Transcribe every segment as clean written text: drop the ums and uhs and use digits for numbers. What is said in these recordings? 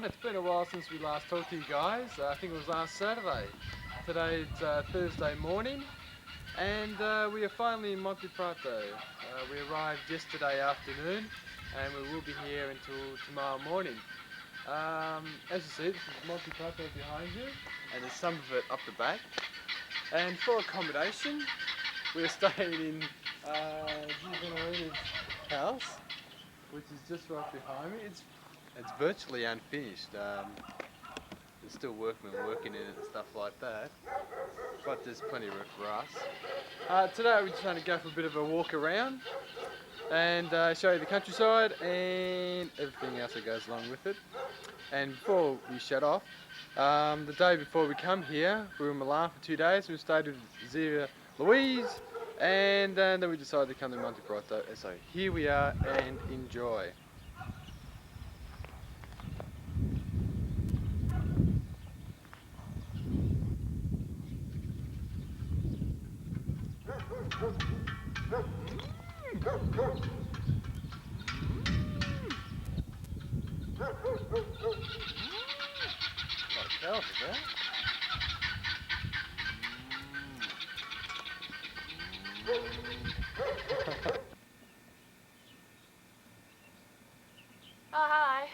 It's been a while since we last talked to you guys. I think it was last Saturday. Today it's Thursday morning, and we are finally in Monteprato. We arrived yesterday afternoon, and we will be here until tomorrow morning. As you see, this is Monteprato behind you, and there's some of it up the back. And for accommodation, we're staying in Giovanna's house, which is just right behind me. It's virtually unfinished. There's still workmen working in it and stuff like that, but there's plenty of room for us. Today we're just going to go for a bit of a walk around and show you the countryside and everything else that goes along with it. And before we shut off, the day before we come here, we were in Milan for 2 days. We stayed with Zia Louise, and then we decided to come to Monteprato. So here we are, and enjoy. What is that? Oh, hi.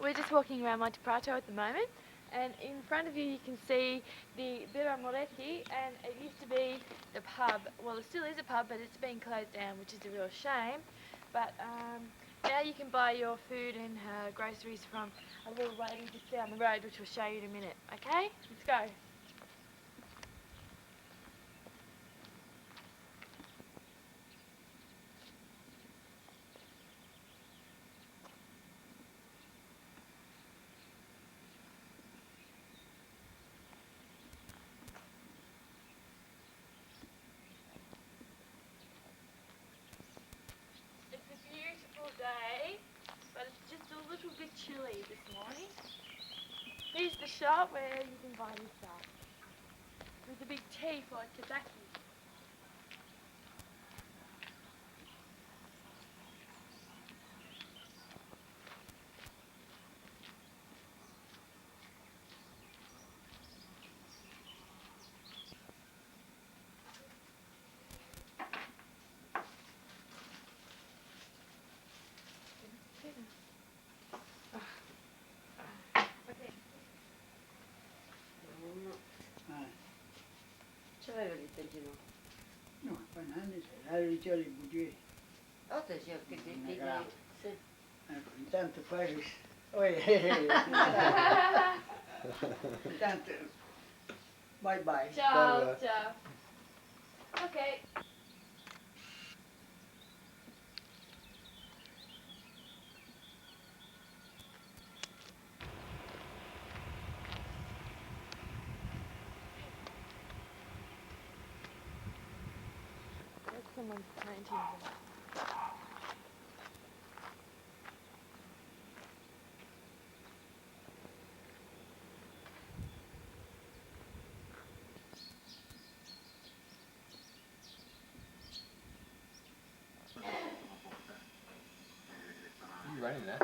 We're just walking around Monteprato at the moment, and in front of you you can see the Birra Moretti, and it used to be the pub. Well, it still is a pub, but it's been closed down, which is a real shame. But now you can buy your food and groceries from a little lady just down the road, which we'll show you in a minute. Okay, let's go. Day, but it's just a little bit chilly this morning. Here's the shop where you can buy this stuff with a big T for tobacco. C'aveva l'italiano? No, poi non è, la religione di bugie. Attenzione che ti dico. Ecco, intanto poi... Intanto... Bye bye. Ciao, Bye-bye. ciao. Okay. That's someone's painting. Are you running that?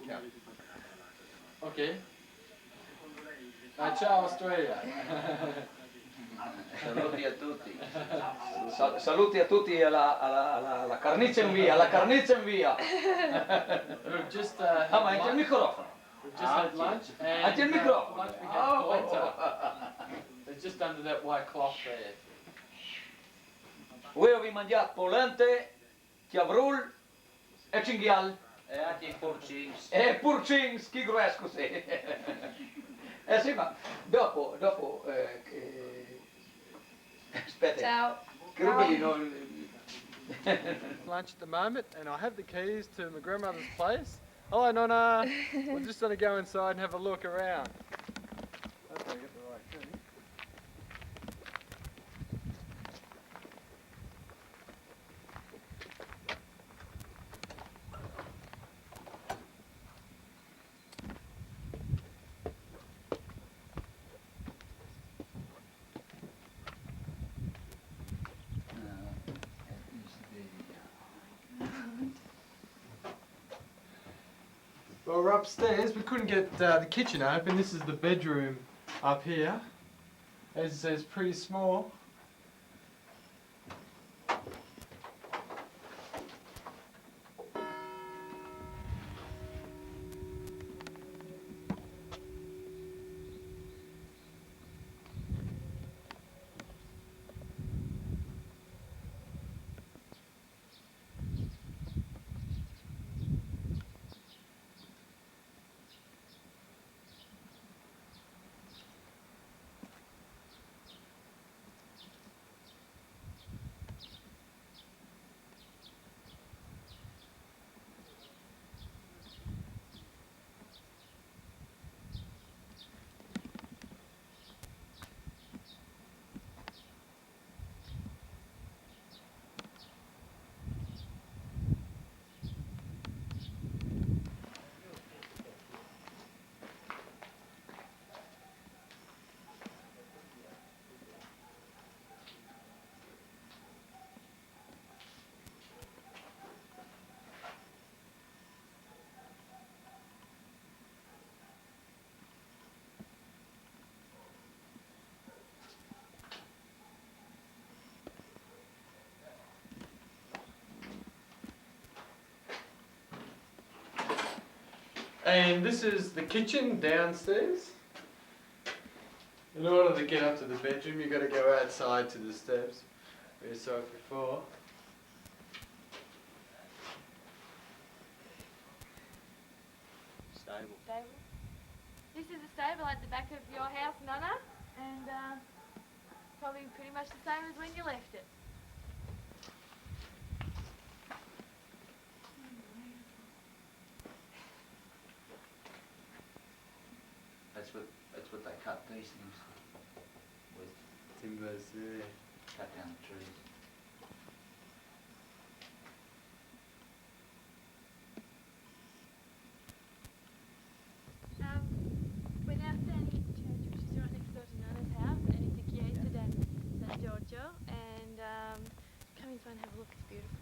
Yeah. Okay. Ciao Australia. Saluti a tutti. Saluti a tutti alla carniccia in via, alla carniccia in via. We've just Ah, ma anche il microfono. We've just had lunch, and Anche il microfono. lunch we had polenta. It's just under that white cloth there. Voi avete mangiato polente, chiavrul e cinghial. E anche i porcini. E purcins, chi gruesco sì. Sì, ma dopo aspetta. Ciao. Che rubino. Lunch at the moment, and I have the keys to my grandmother's place. Hello, Nonna. We're just going to go inside and have a look around. Hopefully I get the right key. Well, we're upstairs. We couldn't get the kitchen open. This is the bedroom up here. As it says, pretty small. And this is the kitchen downstairs. In order to get up to the bedroom, you've got to go outside to the steps, we saw it before. Stable. Stable. This is a stable at the back of your house, Nana, and probably pretty much the same as when you left it. That's what they cut these things with. Timbers, yeah. Cut down the trees. We're now standing at the church, which is right next door to Nana's house, and it's a chiesa da San Giorgio, and come inside and have a look, it's beautiful.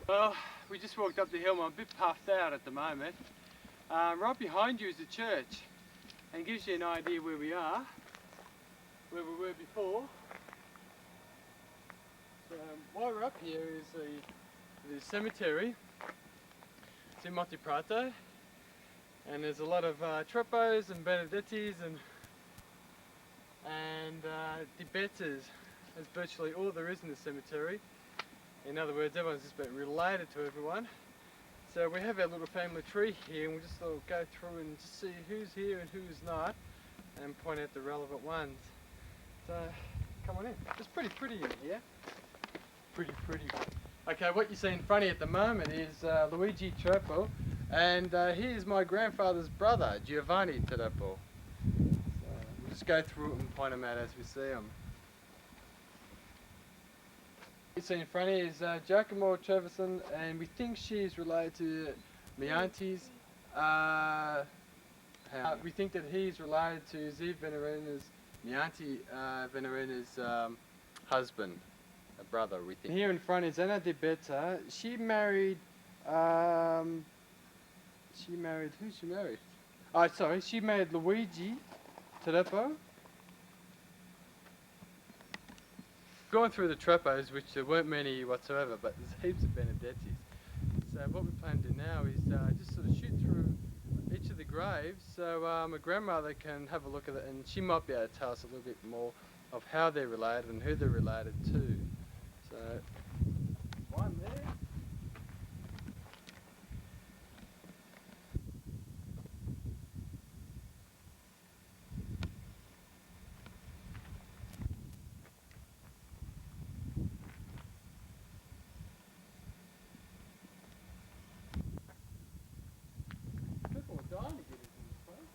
Well, we just walked up the hill. I'm a bit puffed out at the moment. Right behind you is the church, and gives you an idea where we are, where we were before. Why we're up here is the cemetery. It's in Monteprato, and there's a lot of tropos and benedettis and debetters. That's virtually all there is in the cemetery. In other words, everyone's just been related to everyone. So we have our little family tree here, and we'll just sort of go through and just see who's here and who's not, and point out the relevant ones. So, come on in. It's pretty in here. Pretty. Okay, what you see in front of you at the moment is Luigi Treppo, and he is my grandfather's brother, Giovanni Treppo. So we'll just go through it and point them out as we see them. What you see in front of you is Giacomo Trevisan, and we think she's related to my aunties. We think that he's related to Ziv Venerina's, my auntie Venerina's husband. A brother, we think. Here in front is Anna De Betta. She married, who she married? Oh, sorry, she married Luigi Treppo. Going through the Treppos, which there weren't many whatsoever, but there's heaps of Benedettis. So what we plan to do now is just sort of shoot through each of the graves, so my grandmother can have a look at it, and she might be able to tell us a little bit more of how they're related and who they're related to. So, one there. People are dying to get into this place.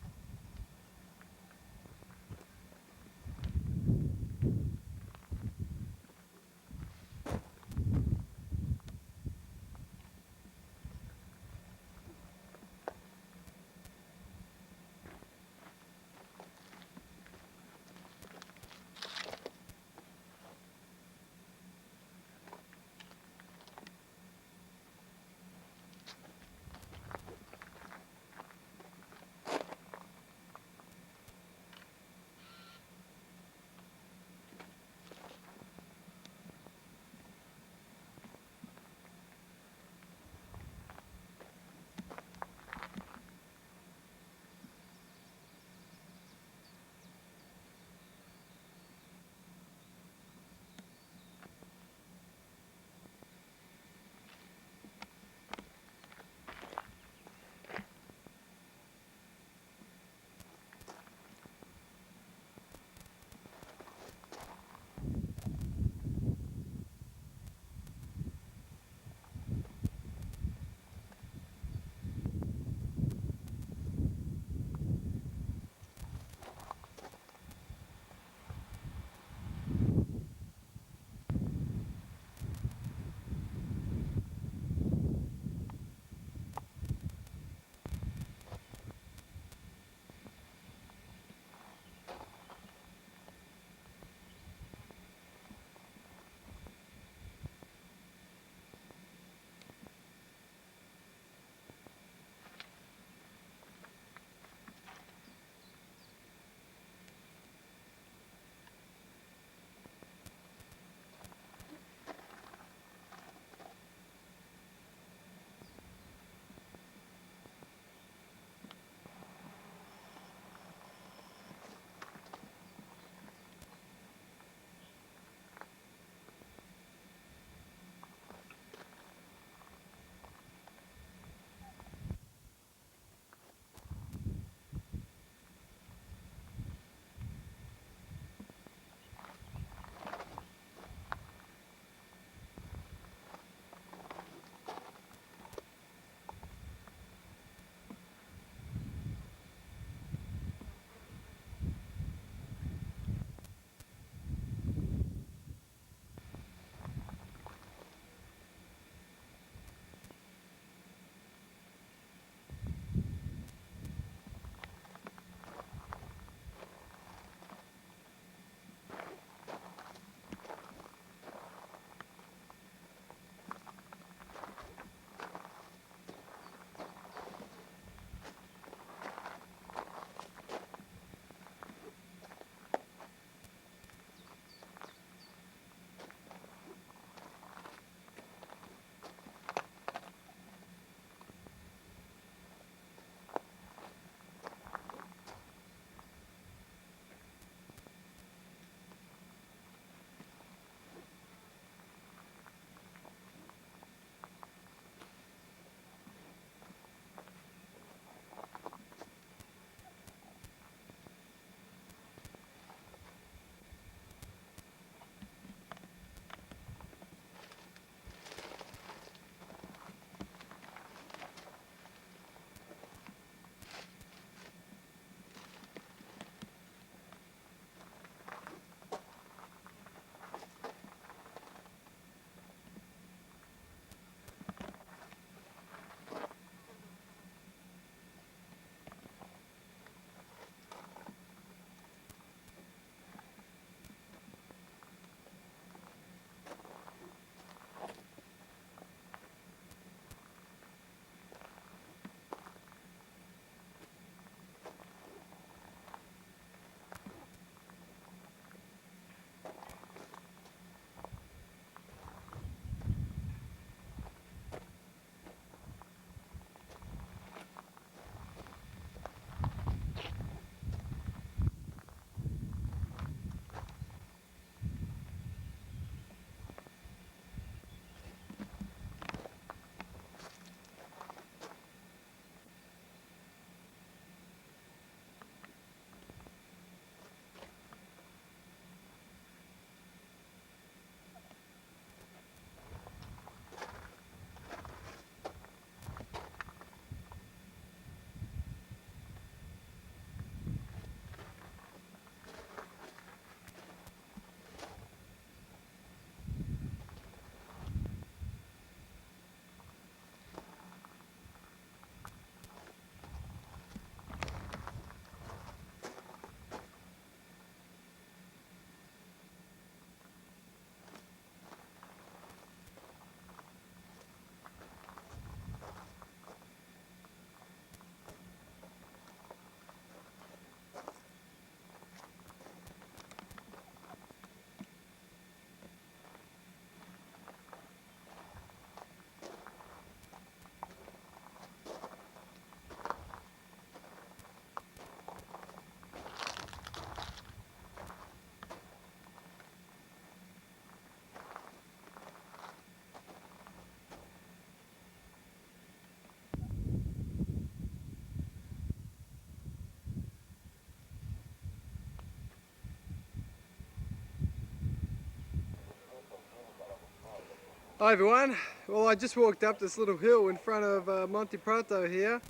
Hi everyone, well I just walked up this little hill in front of Monteprato here,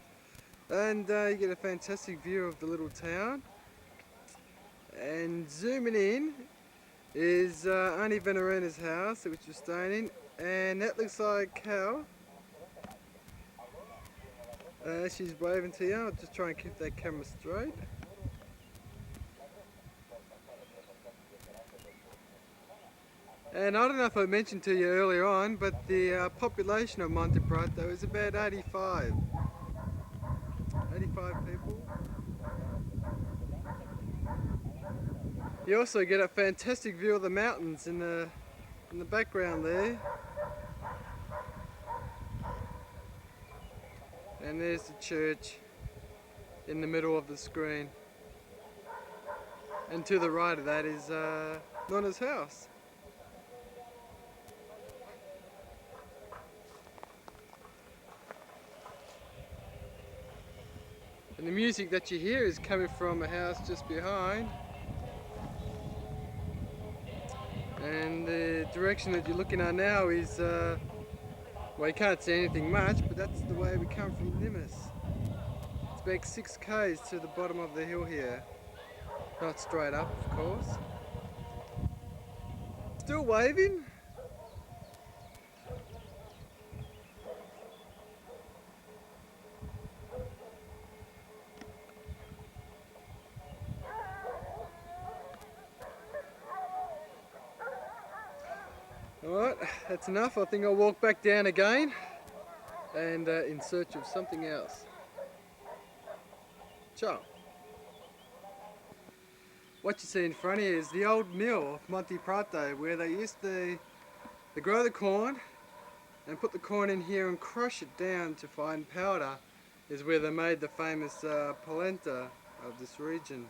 and you get a fantastic view of the little town. And zooming in is Auntie Venerina's house which we're staying in, and that looks like Cal. She's waving to you. I'll just try and keep that camera straight. And I don't know if I mentioned to you earlier on, but the population of Monteprato is about 85 people. You also get a fantastic view of the mountains in the background there. And there's the church in the middle of the screen. And to the right of that is Nonna's house. And the music that you hear is coming from a house just behind. And the direction that you're looking at now is, well, you can't see anything much, but that's the way we come from Nimis. It's about 6 k's to the bottom of the hill here. Not straight up, of course. Still waving? Alright, that's enough. I think I'll walk back down again and in search of something else. Ciao. What you see in front of you is the old mill of Monteprato, where they used to grow the corn and put the corn in here and crush it down to fine powder, is where they made the famous polenta of this region.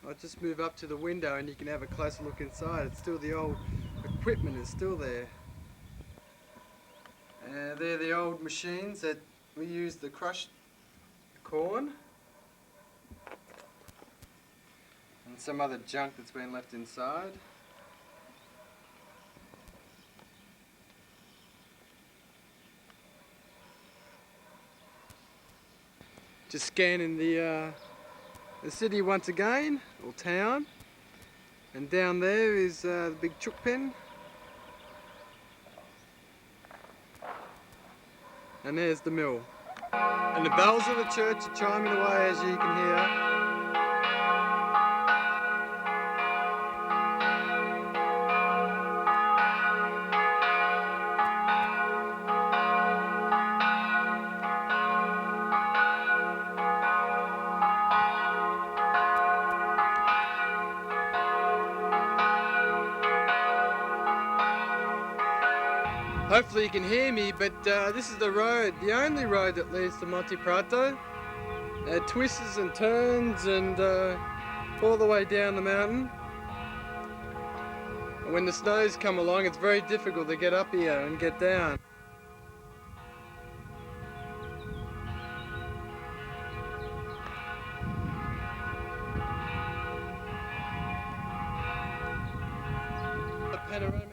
I'll just move up to the window and you can have a closer look inside. It's still the old equipment is still there. They're the old machines that we use to crush the corn. And some other junk that's been left inside. Just scanning the city once again, or town. And down there is the big chook pen. And there's the mill. And the bells of the church are chiming away, as you can hear. Hopefully you can hear me, but this is the road, the only road that leads to Monteprato. It twists and turns and all the way down the mountain. And when the snows come along, it's very difficult to get up here and get down. A panoramic